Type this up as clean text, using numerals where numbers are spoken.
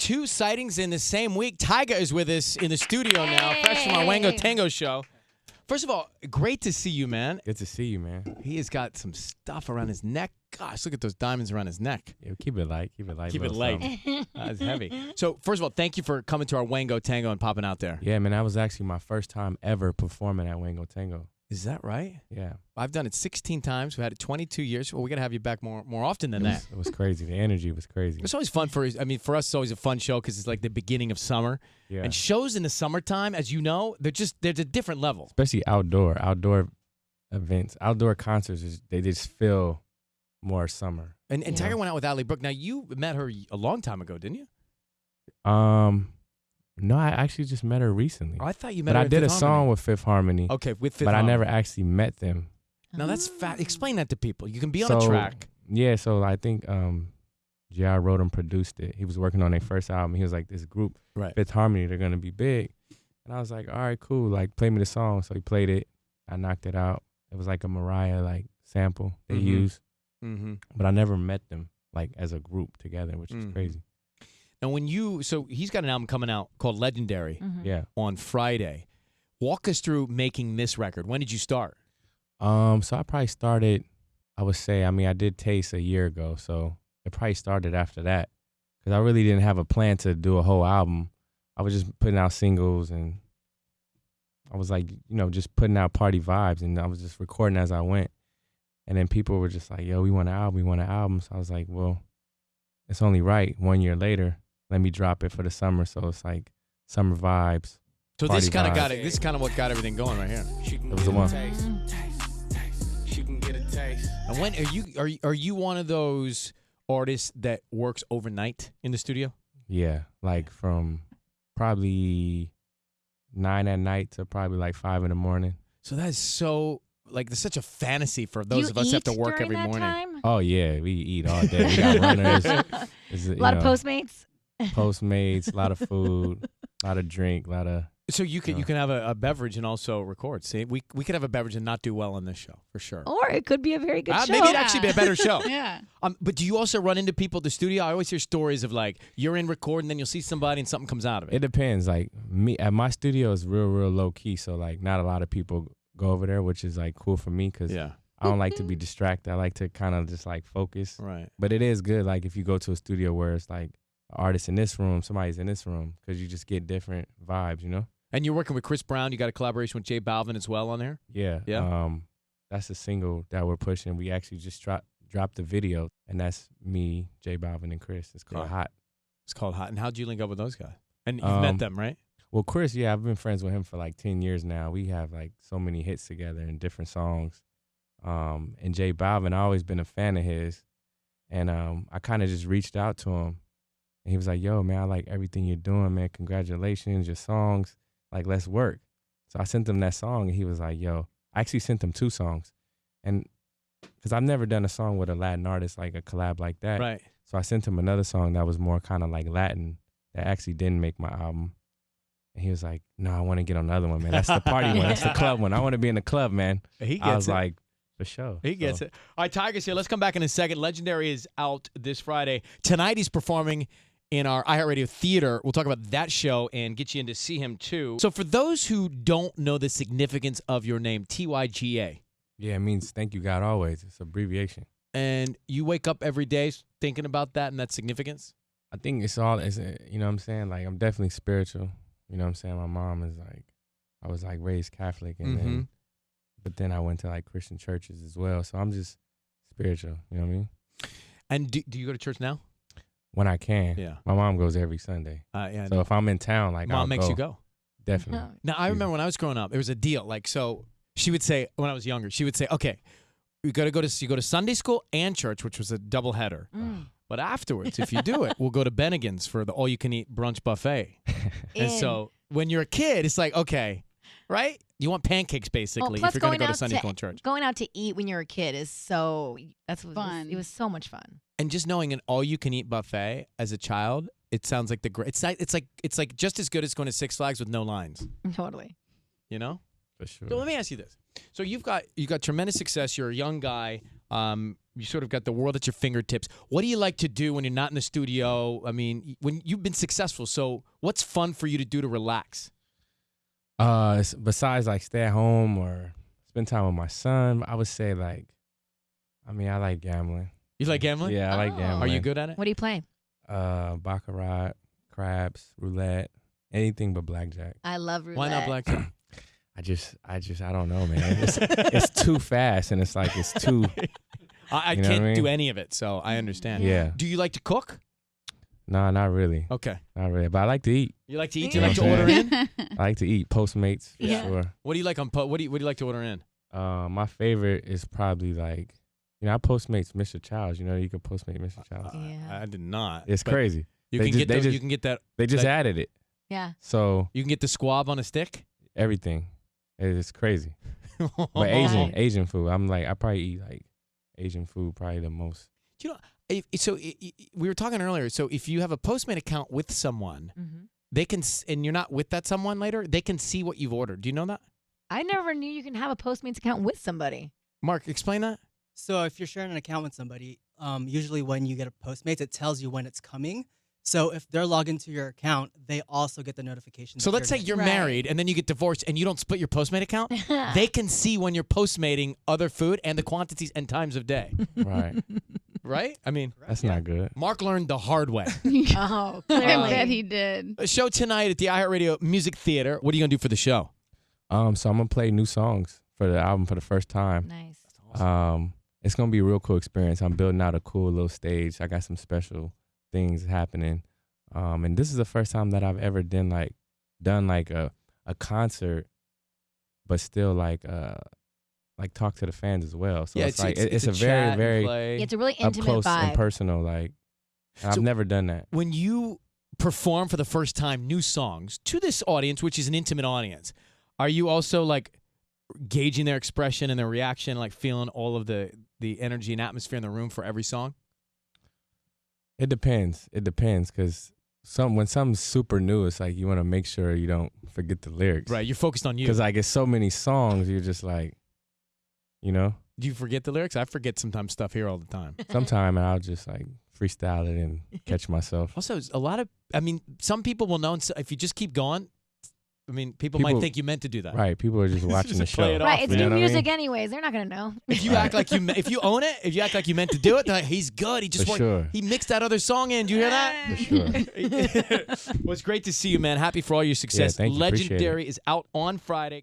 2 sightings in the same week. Tyga is with us in the studio now, fresh from our Wango Tango show. First of all, great to see you, man. Good to see you, man. He has got some stuff around his neck. Gosh, look at those diamonds around his neck. Yeah, keep it light. Keep it light. Keep it light. That's heavy. So, first of all, thank you for coming to our Wango Tango and popping out there. Yeah, man, that was actually my first time ever performing at Wango Tango. Is that right? Yeah. I've done it 16 times. We had it 22 years. Well, we got to have you back more often than that. It was crazy. The energy was crazy. It's always fun for us, it's always a fun show because it's like the beginning of summer. Yeah. And shows in the summertime, as you know, they're a different level. Especially outdoor events, outdoor concerts, they just feel more summer. And Tyga went out with Ali Brooke. Now, you met her a long time ago, didn't you? No, I actually just met her recently. Oh, I thought you met her. her. But I did a song with Fifth Harmony. Okay, with Fifth But Harmony. I never actually met them. Now that's explain that to people. You can be on a track. Yeah, so I think J.R. wrote and produced it. He was working on their first album. He was like, this group, Fifth Harmony, they're gonna be big. And I was like, all right, cool. Like, play me the song. So he played it. I knocked it out. It was like a Mariah sample they used. Mm-hmm. But I never met them as a group together, which is crazy. And so he's got an album coming out called Legendary on Friday. Walk us through making this record. When did you start? So I probably started, I would say, I did Taste a year ago, so it probably started after that. Because I really didn't have a plan to do a whole album. I was just putting out singles, and I was just putting out party vibes, and I was just recording as I went. And then people were just like, yo, we want an album. So I was like, well, it's only right 1 year later. Let me drop it for the summer, so it's like summer vibes. So this kind of got it. This is kind of what got everything going right here. It was the one. And when are you one of those artists that works overnight in the studio? Yeah, from probably 9 at night to probably 5 in the morning. So that is so there's such a fantasy for those of us who have to work every morning. Time? Oh yeah, we eat all day. We got runners. A lot of Postmates. Postmates, a lot of food, a lot of drink, a lot of. So you can have a beverage and also record. See, we could have a beverage and not do well on this show for sure. Or it could be a very good show. Maybe it'd actually be a better show. Yeah. But do you also run into people at the studio? I always hear stories of you're in record and then you'll see somebody and something comes out of it. It depends. Me at my studio is real low key. So not a lot of people go over there, which is cool for me because I don't like to be distracted. I like to kind of just focus. Right. But it is good if you go to a studio where it's an artist in this room, somebody's in this room, because you just get different vibes, you know? And you're working with Chris Brown. You got a collaboration with J Balvin as well on there? Yeah. Yeah. That's a single that we're pushing. We actually just dropped the video, and that's me, J Balvin, and Chris. It's called Hot. It's called Hot. And how'd you link up with those guys? And you've met them, right? Well, Chris, I've been friends with him for 10 years now. We have so many hits together and different songs. And J Balvin, I always been a fan of his. And I kind of just reached out to him. And he was like, yo, man, I like everything you're doing, man. Congratulations, your songs. Let's work. So I sent him that song, and he was like, yo, I actually sent him 2 songs. And because I've never done a song with a Latin artist, a collab like that. Right. So I sent him another song that was more kind of Latin that actually didn't make my album. And he was like, no, I want to get on the other one, man. That's the party one. That's the club one. I want to be in the club, man. He gets I was it. like, for sure. He gets it. All right, Tyga's here. Let's come back in a second. Legendary is out this Friday. Tonight he's performing in our iHeartRadio Theater. We'll talk about that show and get you in to see him, too. So for those who don't know the significance of your name, Tyga. Yeah, it means thank you, God, always. It's an abbreviation. And you wake up every day thinking about that and that significance? I think you know what I'm saying? I'm definitely spiritual. You know what I'm saying? My mom is I was raised Catholic, and but then I went to Christian churches as well. So I'm just spiritual, you know what I mean? And do you go to church now? When I can. Yeah. My mom goes every Sunday. So if I'm in town, Mom makes you go. Definitely. Now, I remember when I was growing up, there was a deal. So she would say, when I was younger, she would say, okay, you go to Sunday school and church, which was a double header. But afterwards, if you do it, we'll go to Bennigan's for the all-you-can-eat brunch buffet. And so when you're a kid, it's okay, right? You want pancakes, basically, if you're going to go to Sunday school and church. Going out to eat when you're a kid is that's fun. It was so much fun. And just knowing an all-you-can-eat buffet as a child, it sounds like it's like just as good as going to Six Flags with no lines. Totally. You know? For sure. So let me ask you this. So you've got tremendous success. You're a young guy. You sort of got the world at your fingertips. What do you like to do when you're not in the studio? I mean, when you've been successful, so what's fun for you to do to relax? Besides like stay at home or spend time with my son, I would say like, I mean, I like gambling. You like gambling? Yeah, I like gambling. Are you good at it? What do you play? Baccarat, craps, roulette, anything but blackjack. I love roulette. Why not blackjack? I don't know, man. It's too fast, and it's like it's too. I You know can't what I mean? do any of it, so I understand. Yeah. Do you like to cook? Nah, not really. Okay. Not really. But I like to eat. You like to eat? You You like to know what order I'm in? I like to eat. Postmates for Yeah. sure. What do you like on? What do you like to order in? My favorite is probably like, I Postmates Mr. Childs. You know, you can Postmate Mr. Childs. Yeah. I did not. It's but crazy. You They can just- get they those, just- you can get that. They just Like- added it. Yeah. So You can get the squab on a stick. everything. It's crazy. But Wow. Asian food. I probably eat like Asian food probably the most. You know, we were talking earlier. So if you have a Postmate account with someone, Mm-hmm. they can, and you're not with that someone later, they can see what you've ordered. Do you know that? I never knew you can have a Postmates account with somebody. Mark, explain that. So if you're sharing an account with somebody, usually when you get a Postmates, it tells you when it's coming. So if they're logged into your account, they also get the notification. So that let's say you're Right. married and then you get divorced and you don't split your Postmate account. They can see when you're Postmating other food and the quantities and times of day. Right. Right? I mean, That's not good. Mark learned the hard way. Oh, I clearly. bet he did. A show tonight at the iHeartRadio Music Theater. What are you going to do for the show? So I'm gonna play new songs for the album for the first time. Nice. It's gonna be a real cool experience. I'm building out a cool little stage. I got some special things happening. And this is the first time that I've ever done a concert, but still like talk to the fans as well. So it's a very, very Yeah, it's a really up intimate close vibe. and personal. Like I've So- never done that. When you perform for the first time new songs to this audience, which is an intimate audience, are you also like gauging their expression and their reaction, like feeling all of the energy and atmosphere in the room for every song? It depends. It depends because when something's super new, it's like you want to make sure you don't forget the lyrics. Right, you're focused on you. Because like it's so many songs, you're just like, you know, Do you forget the lyrics? I forget sometimes stuff here all the time. sometime and I'll just like freestyle it and catch myself. Also, some people will know, and so if you just keep going, I mean, people might People- think you meant to do that. Right. People are just watching the Just play show. it Right, off, it's you new know what I music mean? anyways. They're not going to know. If you act like if you own it, if you act like you meant to do it, they're like, he's good. He just For worked. sure. He mixed that other song in. Do you hear that? For sure. Well, it's great to see you, man. Happy for all your success. thank you. Appreciate it. Legendary is out on Friday.